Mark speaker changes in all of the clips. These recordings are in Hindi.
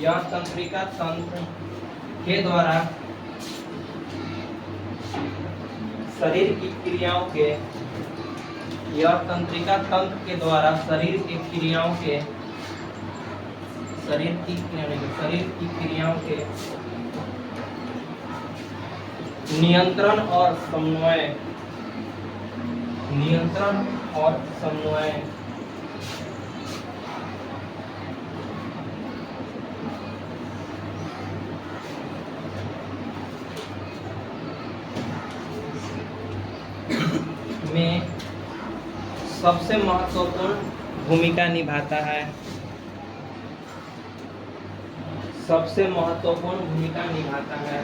Speaker 1: यह तंत्रिका तंत्र के द्वारा शरीर की क्रियाओं के, यह तंत्रिका तंत्र के द्वारा शरीर की क्रियाओं के, शरीर की क्रियाओं के नियंत्रण और समन्वय, नियंत्रण और समन्वय में सबसे महत्वपूर्ण भूमिका निभाता है, सबसे महत्वपूर्ण भूमिका निभाता है।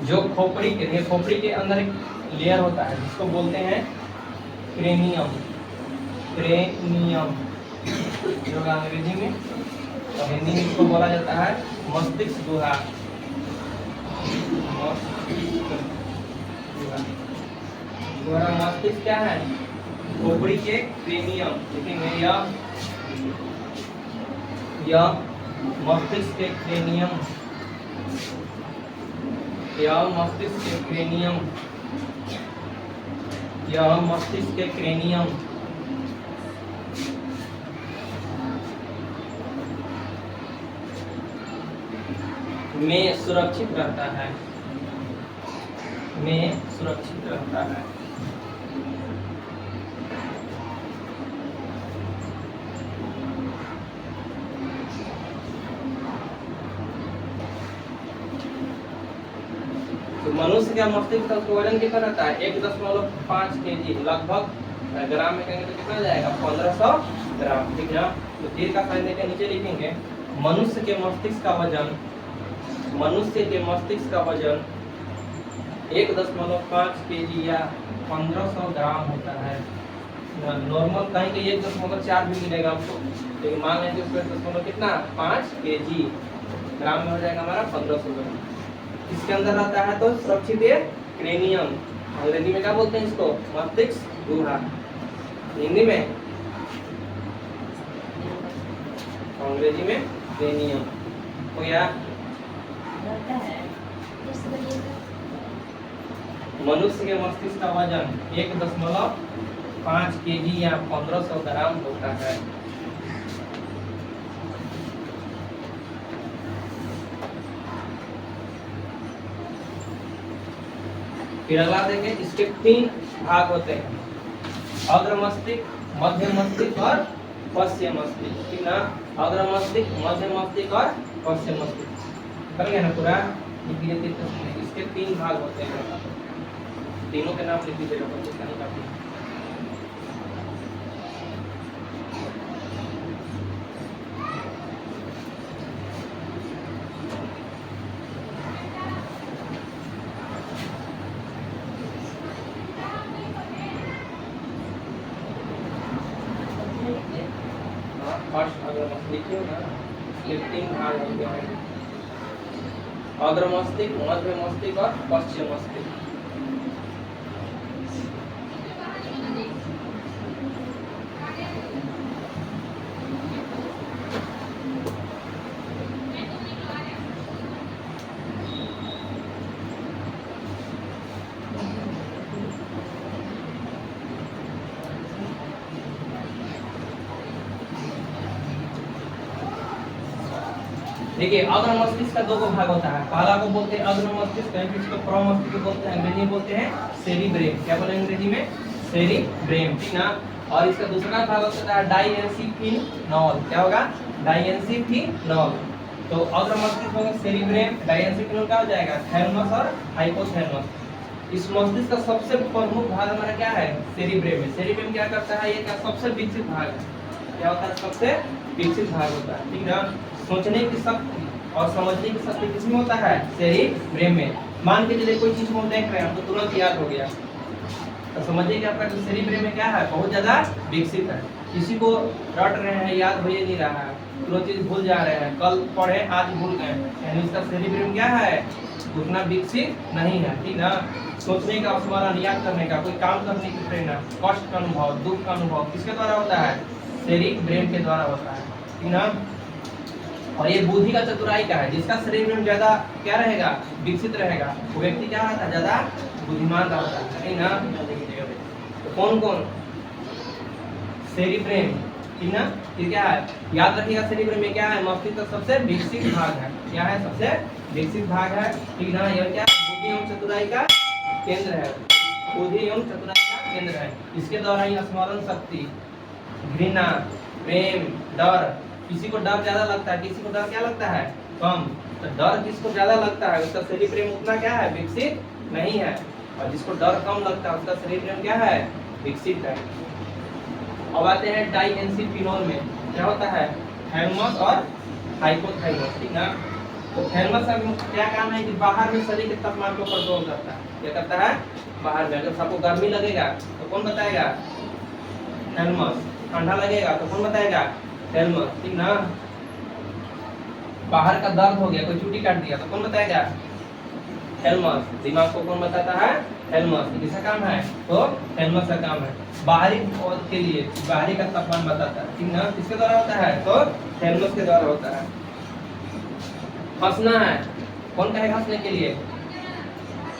Speaker 1: जो खोपड़ी के अंदर एक लेयर होता है जिसको बोलते हैं क्रेनियम, जो अंग्रेजी में और हिंदी में इसको बोला जाता है मस्तिष्क गुहा। मस्तिष्क क्या है? खोपड़ी के क्रेनियम। देखेंगे यह मस्तिष्क के क्रेनियम, यह मस्तिष्क के क्रेनियम, यह मस्तिष्क के क्रेनियम में सुरक्षित रहता है, में सुरक्षित रहता है। तो मनुष्य का मस्तिष्क का वजन कितना रहता है? 1.5 kg, लगभग ग्राम में कहेंगे तो कितना जाएगा? 1500 ग्राम। ठीक है, तो तीर का साइन देके नीचे लिखेंगे मनुष्य के मस्तिष्क का वजन, मनुष्य के मस्तिष्क का वजन 1.5 kg या 1500 ग्राम होता है। नॉर्मल कहीं के 1.4 भी मिलेगा आपको, लेकिन मान लेंगे उसको कितना 5 kg, ग्राम में हो जाएगा हमारा 1500 ग्राम। इसके अंदर रहता है तो सुरक्षित है क्रेनियम, अंग्रेजी में क्या बोलते हैं इसको? मस्तिष्क गुहा। हिंदी में अंग्रेजी में क्रेनियम। तो यार मनुष्य के मस्तिष्क का वजन 1.5 kg या 1500 ग्राम होता है। फिर अगला देखें, इसके 3 भाग होते हैं, अग्र मस्तिष्क, मध्य मस्तिष्क और पश्चिम मस्तिष्क। ठीक ना? अग्र मस्तिष्क, मध्य मस्तिष्क और पश्चिम मस्तिष्क। कर गया ना पूरा? इसके 3 भाग होते हैं, तीनों के नाम लिख दीजिएगा बच्चे का निकाल। लिखिए ना, ये 3 भाग होते हैं, अग्र मस्तिष्क, मध्य मस्तिष्क और पश्चिम मस्तिष्क। देखिए, अग्र मस्तिष्क का 2 भाग होता है। पहला को बोलते हैं अग्र मस्तिष्क, इसको प्रमस्तिष्क बोलते हैं, अंग्रेजी में बोलते हैं सेरिब्रेम। क्या बोले अंग्रेजी में? सेरिब्रेम। ठीक ना? और इसका दूसरा भाग होता है डाइएंसिफिनॉल। क्या होगा? डाइएंसिफिनॉल। तो अग्र मस्तिष्क होगा सेरिब्रेम, डाइएंसिफिनॉल क्या हो जाएगा? थैलेमस और हाइपोथैलेमस। इस मस्तिष्क का सबसे प्रमुख भाग हमारा क्या है? सेरिब्रेम है। सेरिब्रेम क्या करता है? ये क्या सबसे विकसित भाग है। क्या होता है? सबसे विकसित भाग होता है। ठीक ना? सोचने की शक्ति और समझने की शक्ति किसमें होता है? सेरिब्रेम में। मान के चलिए कोई चीज को हम देख रहे हैं तो तुरंत याद हो गया, तो समझिए कि आपका सेरिब्रेम में क्या है? बहुत ज्यादा विकसित है। किसी को रट रहे हैं, याद हो ये नहीं रहा है, तुरंत चीज भूल जा रहे हैं, कल पढ़े आज भूल गए, यानी इसका सेरिब्रम क्या है, उतना विकसित नहीं है, ठीक ना। सोचने का, स्मरण, याद करने का, कोई काम करने की प्रेरणा, कष्ट का अनुभव, दुख का अनुभव किसके द्वारा होता है, सेरिब्रम के द्वारा होता है, ठीक ना। और ये बुद्धि का चतुराई का है, जिसका सेरिब्रम ज्यादा क्या रहेगा, विकसित रहेगा, वो व्यक्ति क्या रहता है, ज्यादा बुद्धिमान रहता है, ठीक ना। तो कौन कौन, सेरिब्रम, ठीक ना। ये क्या है, याद रखिएगा, सेरिब्रम में क्या है, मस्तिष्क का सबसे विकसित भाग है, क्या है, सबसे विकसित भाग है, ठीक ना। यह क्या, बुद्धि एवं चतुराई का केंद्र है, बुद्धि एवं चतुराई का केंद्र है। इसके द्वारा ही स्मरण शक्ति, घृणा, प्रेम, डर, किसी को डर ज्यादा लगता है, किसी को डर क्या लगता है, कम, तो डर जिसको ज्यादा लगता है उसका सेरिब्रम उतना क्या है, विकसित नहीं है, और जिसको डर कम लगता है उसका सेरिब्रम क्या है, विकसित है। अब आते हैं डाइएनसीफिनोल में, क्या होता है, थैलेमस और हाइपोथैलेमस, ठीक ना। तो थैलेमस का क्या काम है कि बाहर में शरीर के तापमान को कंट्रोल करता है, क्या करता है, बाहर में अगर सबको गर्मी लगेगा तो कौन बताएगा, थैलेमस, ठंडा लगेगा तो कौन बताएगा, थैलेमस, ठीक ना। बाहर का दर्द हो गया, कोई चुटी काट दिया तो कौन बताएगा, थैलेमस, दिमाग को कौन बताता है, थैलेमस, किसका काम है, तो थैलेमस का काम है। बाहरी के लिए बाहरी का तापमान बताता है, ठीक ना, किसके द्वारा होता है, तो थैलेमस के द्वारा होता है। हंसना है, कौन कहेगा हंसने के लिए,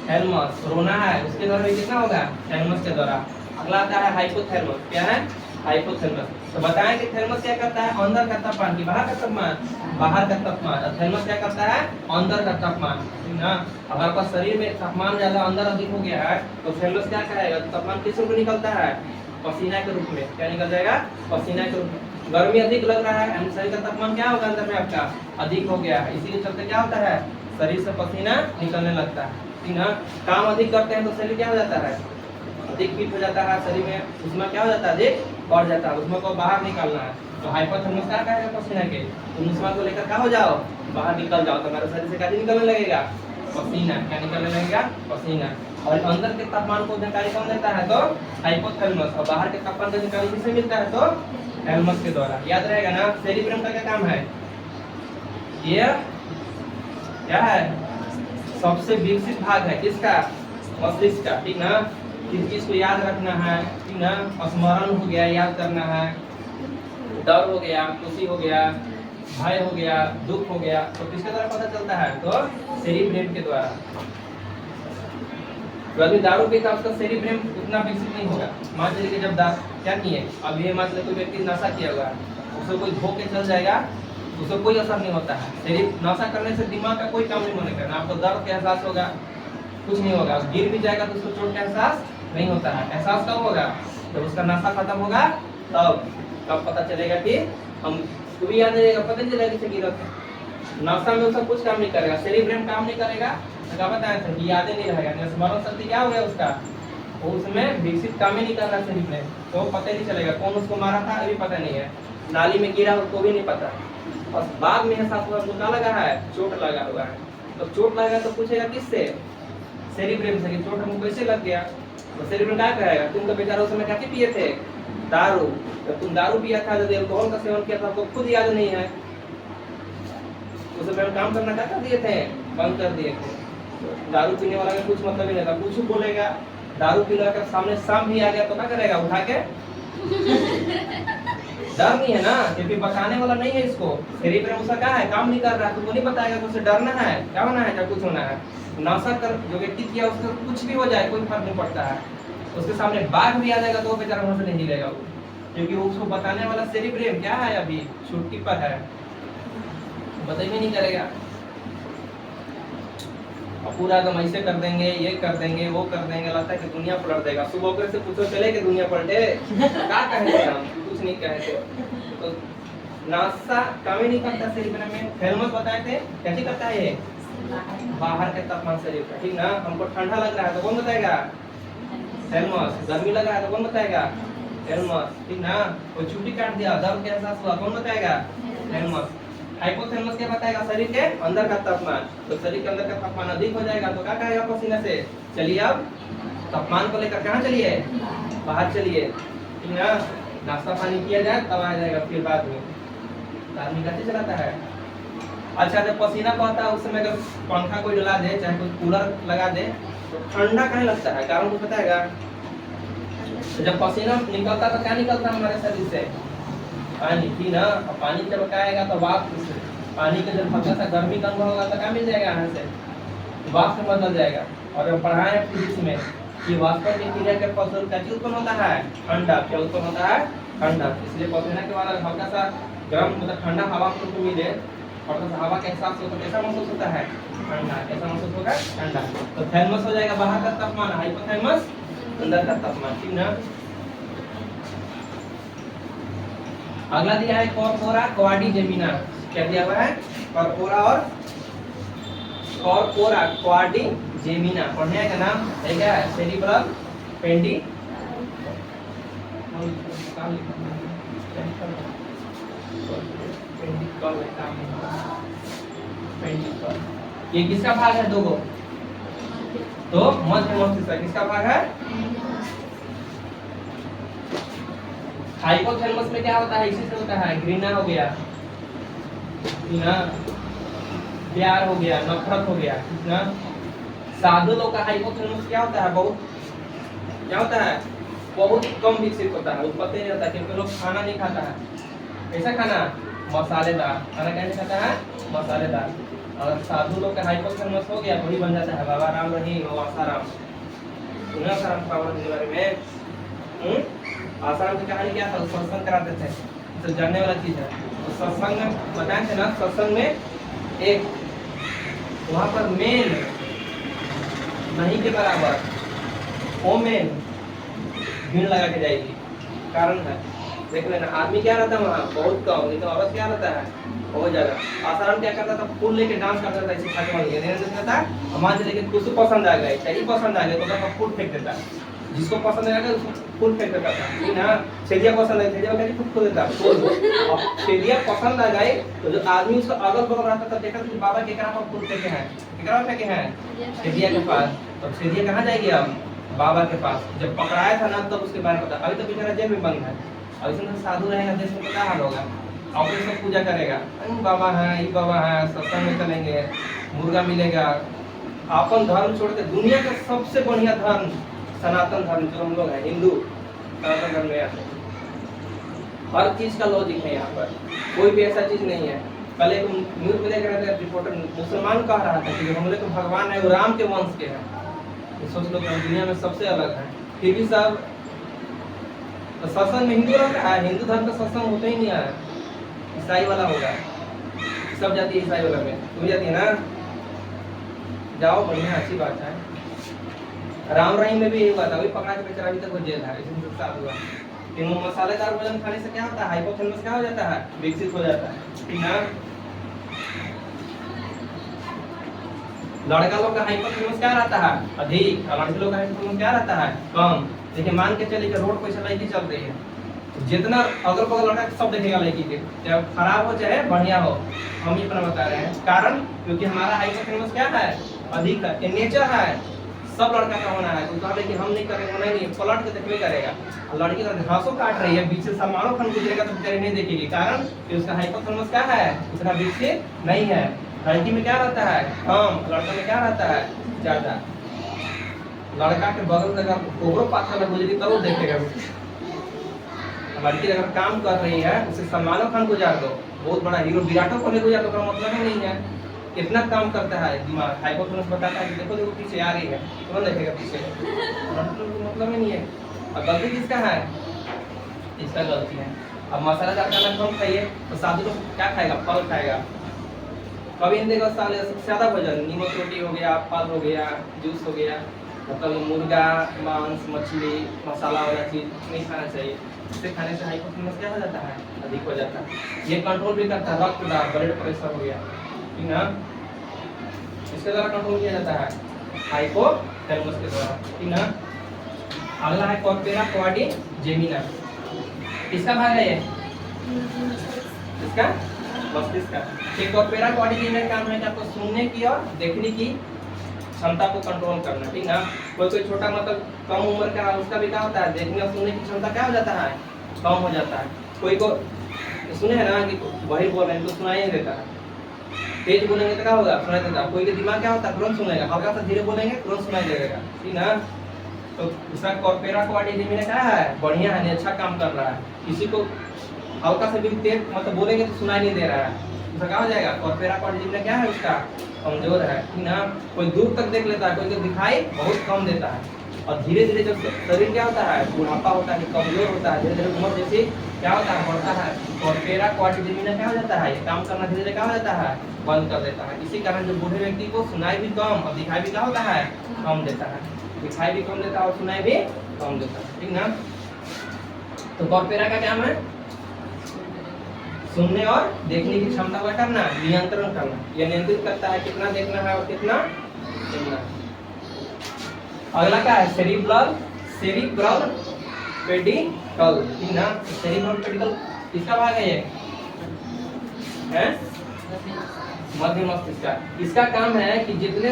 Speaker 1: थैलेमस। रोना है, उसके द्वारा भी कितना होगा, थैलेमस के द्वारा। अगला आता है हाइपोथैलेमस, क्या है, हाइपोथैलेमस। तो बताएं कि थैलेमस क्या करता है, अंदर का तापमान की बाहर का तापमान, बाहर का तापमान, और थैलेमस क्या करता है, अंदर का तापमान, ठीक ना। अगर आपका शरीर में तापमान ज्यादा अंदर अधिक हो गया है तो थैलेमस क्या करेगा, तापमान किस रूप में निकलता है, पसीना के रूप में, क्या निकल जाएगा, पसीना के रूप में। गर्मी अधिक लग रहा है, शरीर का तापमान क्या होगा, अंदर में आपका अधिक हो गया है, इसीलिए चलते क्या होता है, शरीर से पसीना निकलने लगता है, ठीक ना। काम अधिक करते हैं तो शरीर क्या हो जाता है, अधिक हीट हो जाता है, शरीर में उसमें क्या हो जाता है, अधिक बढ़ जाता है, उसमें को बाहर निकालना है। तो हाइपोथैलेमस क्या करेगा, पसीना के, तुम उसमें को लेकर क्या हो जाओ, बाहर निकल जाओ, तो हमारे शरीर से क्या निकलने लगेगा, पसीना, क्या निकलने लगेगा, पसीना। और अंदर के तापमान को जानकारी कौन देता है, तो हाइपोथैलेमस, और बाहर के तापमान की जानकारी किससे मिलता है, तो थैलेमस के द्वारा। याद रहेगा ना। सेरिब्रम का क्या काम है, ये क्या है, सबसे विकसित भाग है, किसका, मस्तिष्क का, ठीक ना। किस चीज को याद रखना है, ठीक ना, स्मरण हो गया, याद करना है, डर हो गया, खुशी हो गया, भय हो गया, दुख हो गया, तो किसके द्वारा पता चलता है, तो सेरिब्रम के द्वारा। तो अभी दारू पीता उसका सेरिब्रम उतना विकसित नहीं होगा। मान लीजिए जब क्या किए, अब ये मान लीजिए कोई व्यक्ति नशा किया हुआ है, उसको कोई धो के चल जाएगा, उसको कोई असर नहीं होता है। नशा करने से दिमाग का कोई काम नहीं होने का, ना आपको दर्द का एहसास होगा, कुछ नहीं होगा, गिर भी जाएगा तो उसको चोट का एहसास नहीं होता है। एहसास कब होगा, जब उसका नशा खत्म होगा, तब पता चलेगा कि हम को भी याद रहेगा, पता नहीं चलेगा कि गिरा था। नशा में उसका कुछ काम नहीं करेगा, सेरिब्रम काम नहीं करेगा, तो क्या बताया था कि यादें नहीं रहेगा, स्मरण शक्ति क्या हो गया उसका, वो उसमें विकसित काम ही नहीं कर रहा सेरिब्रम, तो पता ही नहीं चलेगा कौन उसको मारा था, अभी पता नहीं है, नाली में गिरा उसको भी नहीं पता, बस बाद में एहसास हुआ उसको क्या लगा है, चोट लगा हुआ है। तो चोट लगा तो पूछेगा किससे, सेरिब्रम से, कि चोट हमको कैसे लग गया। तो सेरिब्रम क्या कहेगा, तुम तो बेचारा उस समय क्या पिए थे, दारू, जब तुम दारू पिया था, जब अल्कोहल का सेवन किया था, तो खुद याद नहीं है, उस समय हम काम करना क्या कर दिए थे, बंद कर दिए थे। दारू पीने वाला में कुछ मतलब ही नहीं था, कुछ बोलेगा, दारू पीने का सामने शाम भी आ गया तो क्या करेगा, उठा के डर नहीं है ना, क्योंकि बताने वाला नहीं है इसको, सेरिब्रम उसका क्या है, काम नहीं कर रहा है, तुमको नहीं बताएगा कि उसे डरना है, क्या होना है, क्या कुछ होना है। नशा कर जो व्यक्ति किया उसको कुछ भी हो जाए कोई फर्क नहीं पड़ता है, उसके सामने बाघ भी आ जाएगा तो वो बेचारा वहां से नहीं हिलेगा वो, क्योंकि वो उसको बताने वाला सेरिब्रम क्या है, अभी छुट्टी पर है, बताइए नहीं करेगा। और पूरा एकदम ऐसे कर देंगे, ये कर देंगे, वो कर देंगे, लगता है कि दुनिया पलट देगा। सुबह से पूछो चले कि दुनिया पलटे, क्या कहेंगे हम, कुछ नहीं कहे। तो नासा काम ही नहीं करता सेरिब्रम में। थैलेमस बताए थे कैसे करता है, ये बाहर के तापमान से लेकर, ठीक ना। हमको ठंडा लग रहा है तो कौन बताएगा, थैलेमस। गर्मी लग रहा है तो कौन बताएगा, थैलेमस, ठीक ना। कोई चुटी काट दिया, दर्द का एहसास हुआ, कौन बताएगा, थैलेमस। हाइपोथैलेमस क्या बताएगा, शरीर के अंदर का तापमान, तो शरीर के अंदर का तापमान अधिक हो जाएगा तो क्या कहेगा पसीने से, चलिए अब तापमान को लेकर कहाँ चलिए, बाहर चलिए, ठीक ना। नाश्ता पानी किया जाए तब आ जाएगा, फिर बाद में आदमी कैसे चलाता है। अच्छा जब पसीना बहता है उस समय अगर पंखा कोई डला दे चाहे कोई कूलर लगा दे तो ठंडा कहाँ लगता है, कारण कुछ बताएगा। तो जब पसीना निकलता तो क्या निकलता है हमारे शरीर से, पानी थी ना। और पानी जब आएगा तो वाष्प से पानी का जब हल्का सा गर्मी का अनुभव होगा तो क्या मिल जाएगा यहाँ से, वाष्प में बदल जाएगा। और जब पढ़ाए फिजिक्स में कि वाष्प की क्रिया के फलस्वरूप क्या चीज उत्पन्न होता है, ठंडा। क्या उत्पन्न होता है, ठंडा। इसलिए पसीना के बाद हल्का सा गर्म मतलब ठंडा हवा को मिले और तो हवा के एहसास हो तो कैसा महसूस होता है, ठंडा। कैसा महसूस होगा, ठंडा। तो थैलमस हो जाएगा बाहर का तापमान, हाइपोथैलमस अंदर का तापमान, ठीक ना। अगला दिया है कॉर्पोरा क्वाड्रिजेमिना। क्या दिया हुआ है, कॉर्पोरा और कॉर्पोरा क्वाड्रिजेमिना। पढ़ने का नाम है क्या, सेरिब्रल पेंडी ये किसका भाग है, दो गो तो मध्य मस्तिष्क का किसका भाग है। हाइपोथैलेमस में क्या होता है, इसी से होता है, घृणा हो गया, घृणा, प्यार हो गया, नफरत हो गया ना। साधु लोग का हाइपोथैलेमस क्या होता है, बहुत क्या होता है, बहुत कम विकसित होता है, उत्पत्ति नहीं होता क्योंकि लोग खाना नहीं खाता है। कैसा खाना, मसालेदार खाना। कैसे खाता है, मसालेदार। और साधु लोग का हाइपोथैलेमस हो गया वही बन जाता है बाबा राम रहीम और आसाराम। सुना आसाराम पावर के बारे में, आसाराम की कहानी क्या था, सत्संग कराते थे, तो जानने वाला चीज है। तो सत्संग में बताए थे ना, सत्संग में एक वहां पर मेन नहीं के बराबर ओमेन भीड़ लगा के जाएगी, कारण है देख लेना। आदमी क्या रहता है वहाँ बहुत कम, लेकिन औरत क्या रहता है बहुत ज्यादा। आसाराम क्या करता था, फूल लेके डांस करता था, ऐसे खाके मान लिया था। मान चले कि उसको पसंद आ गए, सही पसंद आ गए तो फूल फेंक देता, जिसको पसंद आ गया उसको फूल फेंक देता था, ठीक ना। छेदिया पसंद है, छेदिया कहते फूल खो देता फूल। और छेदिया पसंद आ गए तो जो आदमी उसका अगल बगल रहता था देखा तो बाबा के कहाँ पर फूल फेंके हैं, केकरा फेंके हैं, छेदिया के पास। तो छेदिया कहाँ जाएगी अब, बाबा के पास। जब पकड़ाया था ना तब उसके बारे में पता, अभी तो बेचारा जेल में बंद है। और इसमें साधु रहेगा देश में क्या हाल होगा, और सब पूजा करेगा, बाबा है ये बाबा है, सत्संग में चलेंगे, मुर्गा मिलेगा। अपन धर्म छोड़ के दुनिया का सबसे बढ़िया धर्म सनातन धर्म जो हम लोग हैं हिंदू, सनातन धर्म में हर चीज का लॉजिक है यहाँ पर, कोई भी ऐसा चीज नहीं है। कल एक न्यूज में देख रहे थे रिपोर्टर, मुसलमान कह रहा था कि हम लोग तो भगवान है वो राम के वंश के हैं। सोच लो दुनिया में सबसे अलग है, फिर भी सब तो सत्संग में हिंदू रहता है, हिंदू धर्म का सत्संग होता ही नहीं है, ईसाई वाला होगा। सब जाती है ईसाई वाला में, तुम जाती है ना, जाओ बढ़िया अच्छी बात है। राम रहीम में भी यही हुआ था, वही पकड़ा के बेचारा अभी तक वो जेल है, इसमें साथ हुआ। लेकिन मसालेदार भोजन खाने से क्या होता है, हाइपोथैलेमस क्या हो जाता है, विकसित हो जाता है, ठीक ना। लड़का लोग का हाइपोथैलेमस क्या रहता है, अधिक, और लड़के लोग का हाइपोथैलेमस क्या रहता है, कम। देखिए मान के चलिए कि रोड पर ऐसा लड़की चल रही है, जितना अगल बगल लड़का सब देखेगा लड़की के, चाहे खराब हो चाहे बढ़िया हो, हम ये अपना बता रहे हैं। कारण क्योंकि हमारा हाइपोथैलेमस क्या है, अधिक है, नेचर है, सब लड़का का होना है। तो कहा कि हम नहीं करेंगे, नहीं पलट के देखने करेगा। लड़की अगर घासों काट रही है, बीच से सलमानो खान गुजरेगा तो बेचारी नहीं देखेगी, कारण कि उसका हाइपोथैलेमस क्या है, उतना विकसित नहीं है। लड़की में क्या रहता है कम, लड़का में क्या रहता है ज्यादा। लड़का के बगल में अगर कोबरो पाथर में गुजरी तब वो देखेगा। लड़की अगर काम कर रही है उसे सलमानो खान गुजार दो, बहुत बड़ा हीरो विराटो कोहली गुजार दो, तो मतलब ही नहीं है। कितना काम करता है दिमाग, हाइपोथैलेमस बताता है कि देखो देखो पीछे आ रही है, कौन देखेगा पीछे, मतलब ही नहीं है। और गलती किसका है, इसका गलती है। अब मसालेदार खाना कम खाइए तो साधु लोग क्या खाएगा, फल खाएगा, कभी नहीं देगा साले सबसे ज्यादा भोजन, नीमक रोटी हो गया, फल हो गया, जूस हो गया, मतलब मुर्गा मांस मछली मसाला वाला चीज नहीं खाना चाहिए। इससे खाने से हाइपोथैलेमस क्या हो जाता है, अधिक हो जाता है। ये कंट्रोल भी करता है रक्तदाब, ब्लड प्रेशर हो गया, ठीक ना, इसके द्वारा कंट्रोल किया जाता है हाइपोथैलेमस के द्वारा, ठीक ना। अगला है कॉर्पोरा क्वाड्रिजेमिना, किसका भाग है ये, इसका मस्तिष्क का। ये कॉर्पोरा क्वाड्रिजेमिना का काम है कि आपको सुनने की और देखने की क्षमता को कंट्रोल करना, ठीक ना। कोई कोई छोटा मतलब कम उम्र का उसका भी क्या होता है, देखने और सुनने की क्षमता क्या हो जाता है कम हो जाता है। कोई को सुने है ना कि वही बोल रहे हैं तो सुनाई नहीं देता है, तेज बोलेंगे तो क्या होगा, सुनाई देता है। कोई का दिमाग क्या होता है, तुरंत सुनेगा, हल्का सा धीरे बोलेंगे तुरंत सुनाई देगा, ठीक ना। तो इसका कॉर्पोरा क्वाड्रिजेमिना क्या है, बढ़िया है, अच्छा काम कर रहा है। किसी को हल्का सा भी तेज मतलब बोलेंगे तो सुनाई नहीं दे रहा है, उसका क्या हो जाएगा, कॉर्पोरा क्वाड्रिजेमिना क्या है, उसका कमजोर है, ठीक ना। कोई दूर तक देख लेता है, कोई को दिखाई बहुत कम देता है। और धीरे धीरे जब शरीर क्या होता है, बुढ़ापा होता है, कमजोर होता है, धीरे धीरे उम्र जैसे क्या होता है, बढ़ता है, कॉर्पोरा क्वाड्रिजेमिना क्या हो जाता है, काम करना धीरे धीरे क्या हो जाता है, बंद कर देता है। इसी कारण जो बूढ़े व्यक्ति को सुनाई भी कम और दिखाई भी क्या होता है, कम देता है, दिखाई भी कम देता है और सुनाई भी कम देता है, ठीक ना। तो कॉर्पोरा का काम है सुनने और देखने की क्षमता को करना, नियंत्रण करना। यह नियंत्रित करता है कितना देखना है और कितना सुनना है। अगला क्या है, सेरिब्रल पेडिकल, ठीक ना। सेरिब्रल पेडिकल किसका भाग है, ये है मध्य मस्तिष्क का। इसका काम है कि जितने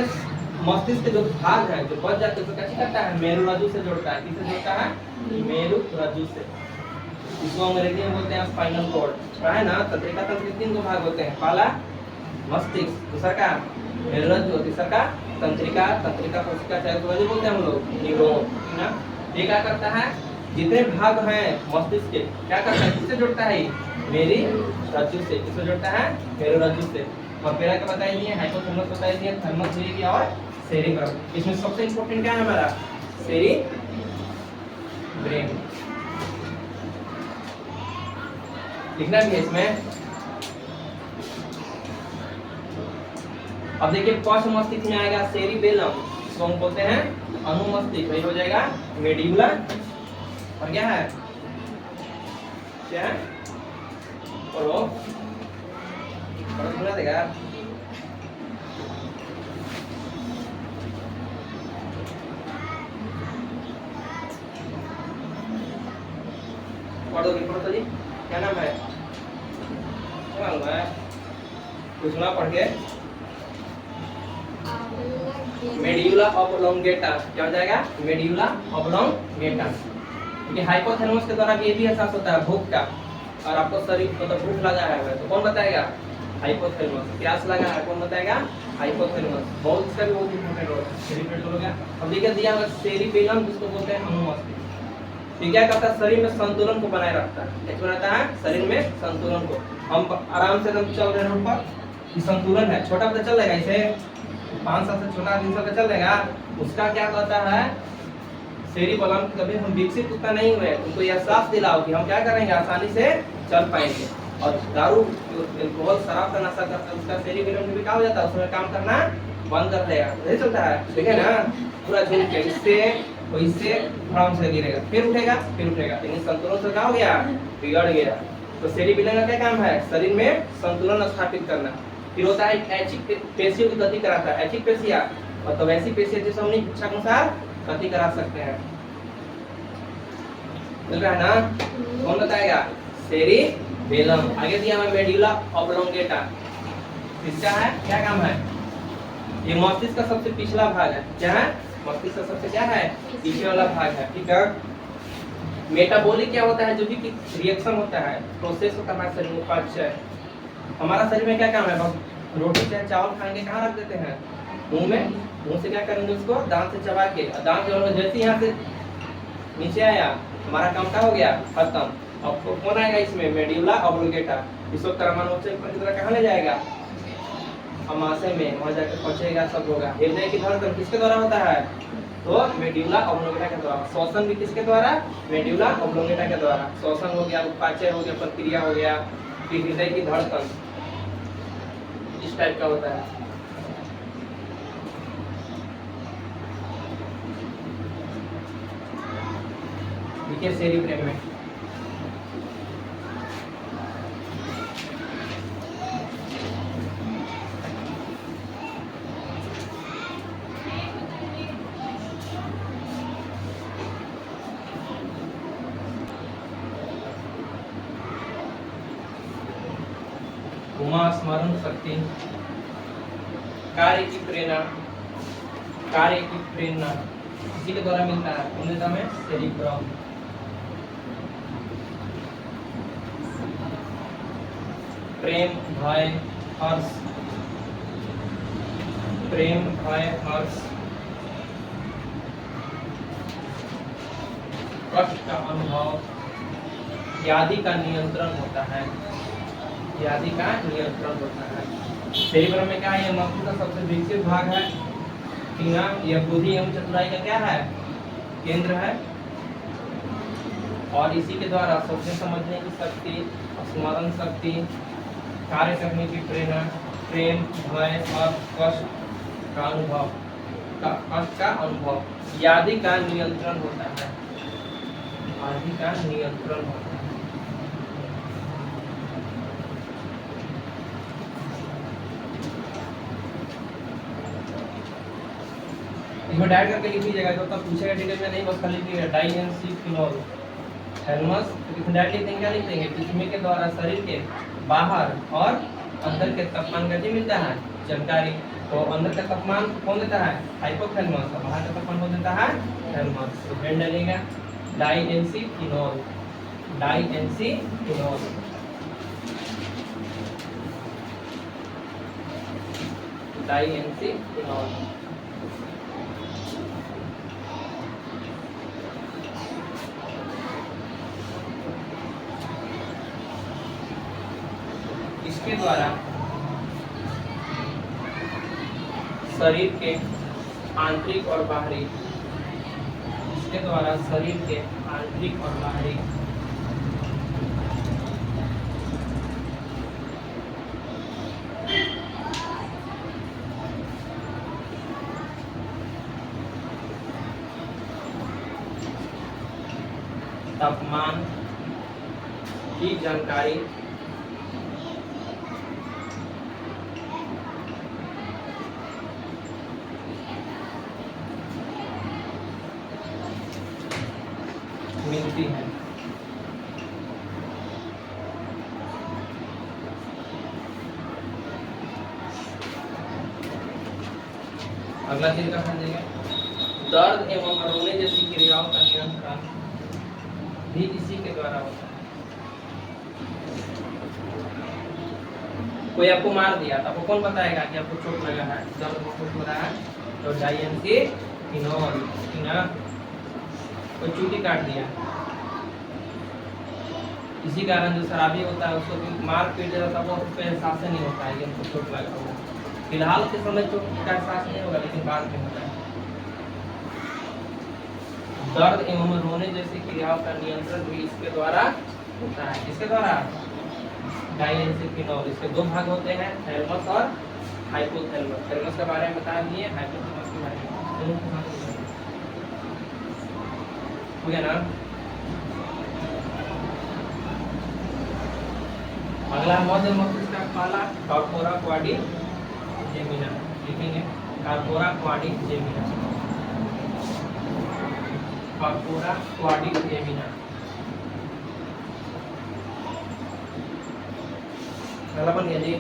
Speaker 1: मस्तिष्क के जो भाग है जो बच जाते हैं तो कैसे करता है, मेरुरज्जु से जोड़ता है। किससे जोड़ता है, मेरुरज्जु से। इसको अंग्रेजी में बोलते हैं स्पाइनल कॉर्ड, है ना। तंत्रिका तंत्र के 3 भाग होते हैं, पहला मस्तिष्क, दूसरा का मेरुरज्जु, तीसरा का तंत्रिका, तंत्रिका कोशिका चाहे तो वही बोलते हैं हम लोग, न्यूरॉन, ठीक ना। ये क्या करता है, जितने भाग हैं मस्तिष्क के क्या करता है, किससे जोड़ता है, मेरुरज्जु से। किससे जोड़ता है, मेरुरज्जु से। कॉर्पोरा का बताई दिए, हाइपोथैलेमस बताई दिए, थैलेमस हुई और सेरिब्रम। इसमें सबसे इंपॉर्टेंट क्या है हमारा, सेरिब्रेम लिखना भी है इसमें। अब देखिए पश्च मस्तिष्क में आएगा सेरिबेलम, इसको हम बोलते हैं अनुमस्तिष्क, वही हो जाएगा मेड्यूला। और क्या है, क्या है, और सुना देगा, पढ़ो जी, क्या नाम है, क्या नाम है, कुछ सुना पढ़ के, मेड्यूला ऑब्लोंगेटा, क्या हो जाएगा, मेड्यूला ऑब्लोंगेटा। क्योंकि हाइपोथैलेमस के द्वारा ये भी एहसास होता है भूख का, और आपको शरीर को तो भूख लगा है तो कौन बताएगा, हाइपोथैलेमस। प्यास लगा है कौन बताएगा, हाइपोथैलेमस। बहुत इसका भी बहुत इंपॉर्टेंट रोल है, सेरिब्रल हो गया। अब देखिए दिया हुआ सेरिबेलम, जिसको बोलते हैं अनुमस्तिष्क। ये क्या करता है, शरीर में संतुलन को बनाए रखता है। क्या बनाता है, शरीर में संतुलन को। हम आराम से एकदम चल रहे हैं रोड पर, ये संतुलन है। छोटा बच्चा चल रहेगा, इसे 5 साल से छोटा 3 साल का चल रहेगा, उसका क्या कहता है, सेरिबेलम कभी हम विकसित उतना नहीं हुए, उनको यह एहसास दिलाओ कि हम क्या करेंगे, आसानी से चल पाएंगे। और दारू अल्कोहल शराब का नशा करता है, उसका सेरिबेलम भी क्या हो जाता है, उसमें काम करना बंद कर देगा, नहीं चलता है, ठीक है ना। पूरा झूठ के इससे वैसे आराम से गिरेगा, फिर उठेगा, लेकिन संतुलन से क्या हो गया, बिगड़ गया। तो सेरिबेलम का क्या काम है, शरीर में संतुलन स्थापित करना। फिर होता है ऐच्छिक पेशियों की गति कराता है, ऐच्छिक पेशियां, मतलब ऐसी पेशियां जिससे हम अपनी इच्छा के अनुसार गति करा सकते हैं। मिल रहा है ना, कौन बताएगा, सेरिबेलम। आगे दिया है मेड्यूला ऑब्लोंगेटा, इसका है क्या काम है, ये मस्तिष्क का सबसे पिछला भाग है। क्या है, मस्तिष्क का सबसे क्या है, पीछे वाला भाग है, ठीक है। मेटाबॉलिक क्या होता है, जो भी रिएक्शन होता है, प्रोसेस होता है शरीर में, पाचन। हमारा शरीर में क्या काम है, रोटी चाहे चावल खाएंगे कहाँ रख देते हैं, मुंह में। मुंह से क्या करेंगे, उसको दांत से चबा के, दांत के जैसे यहाँ से नीचे आया, हमारा काम क्या हो गया, खत्म। अब कौन आएगा इसमें, मेड्यूला ऑब्लोंगेटा। इसको क्रमानुसार की तरह कहाँ ले जाएगा, अमाशय में, वहां जाकर पहुंचेगा, सब होगा। हृदय की धड़कन किसके द्वारा होता है, तो मेड्यूला ऑब्लोंगेटा के द्वारा। श्वसन भी किसके द्वारा, मेड्यूला ऑब्लोंगेटा के द्वारा। श्वसन हो गया, पाचन हो गया, प्रक्रिया हो गया, फिर हृदय की धड़कन इस टाइप का होता है। देखिए सेरिब्रम में स्मरण शक्ति, कार्य की प्रेरणा इसी के द्वारा मिलता है, उन्हें नाम है सेरिब्रम। प्रेम भय हर्ष, प्रेम भय हर्ष, कष्ट का अनुभव, यादि का नियंत्रण होता है, यादि का नियंत्रण होता है। सेरिब्रम में क्या है, ये मस्तिष्क का सबसे विकसित भाग है, ठीक ना। यह बुद्धि एवं चतुराई का क्या है, केंद्र है, और इसी के द्वारा सोचने समझने की शक्ति, स्मरण शक्ति, कार्य करने की प्रेरणा, प्रेम भय और कष्ट का अनुभव, कष्ट का अनुभव, यादि का नियंत्रण होता है, आदि का नियंत्रण होता है। इसमें डाइट करके लिख लीजिएगा, तो तब पूछेगा डिटेल में नहीं, बस खाली लिखिएगा डाइएनसीफिनॉल थैलेमस। तो किसमें डाइट लिख देंगे, क्या लिख देंगे, जिसमें के द्वारा शरीर के बाहर और अंदर के तापमान का जी मिलता है जानकारी। तो अंदर का तापमान कौन देता है, हाइपोथैलेमस, और बाहर का तापमान कौन देता है, थैलेमस। तो ब्रेन डालेगा डाइएनसीफिनॉल, डाइएनसीफिनॉल, डाइएनसीफिनॉल। इसके द्वारा शरीर के आंतरिक और बाहरी, इसके द्वारा शरीर के आंतरिक और बाहरी तापमान की जानकारी मिलती है। अगला चीज का समझेंगे, दर्द एवं रोने जैसी क्रियाओं का नियंत्रण भी इसी के द्वारा होता है। कोई आपको मार दिया तो आपको कौन बताएगा कि आपको चोट लगा है, दर्द महसूस हो रहा है, तो डाइएनसीफिनॉल, ना। कोई चूटी काट दिया, इसी कारण जो शराबी होता है उसको भी मार पीट देता है, वो उसको एहसास नहीं होता है कि हमको चोट लगा हुआ। फिलहाल के समय चोट का एहसास नहीं होगा, लेकिन बाद में होता है। दर्द एवं रोने जैसी क्रियाओं का नियंत्रण भी इसके द्वारा होता है। इसके द्वारा डाइएनसीफिनॉल, इसके दो भाग होते हैं, थैलेमस और हाइपोथैलेमस। थैलेमस के बारे में बता दिए, हाइपोथैलेमस के बारे में हो गया ना। अगला मध्य मस्तिष्क का पाला कार्पोरा क्वाड्रिजेमिना, लिखेंगे कार्पोरा क्वाड्रिजेमिना, कार्पोरा क्वाड्रिजेमिना। पहला बन गया जी।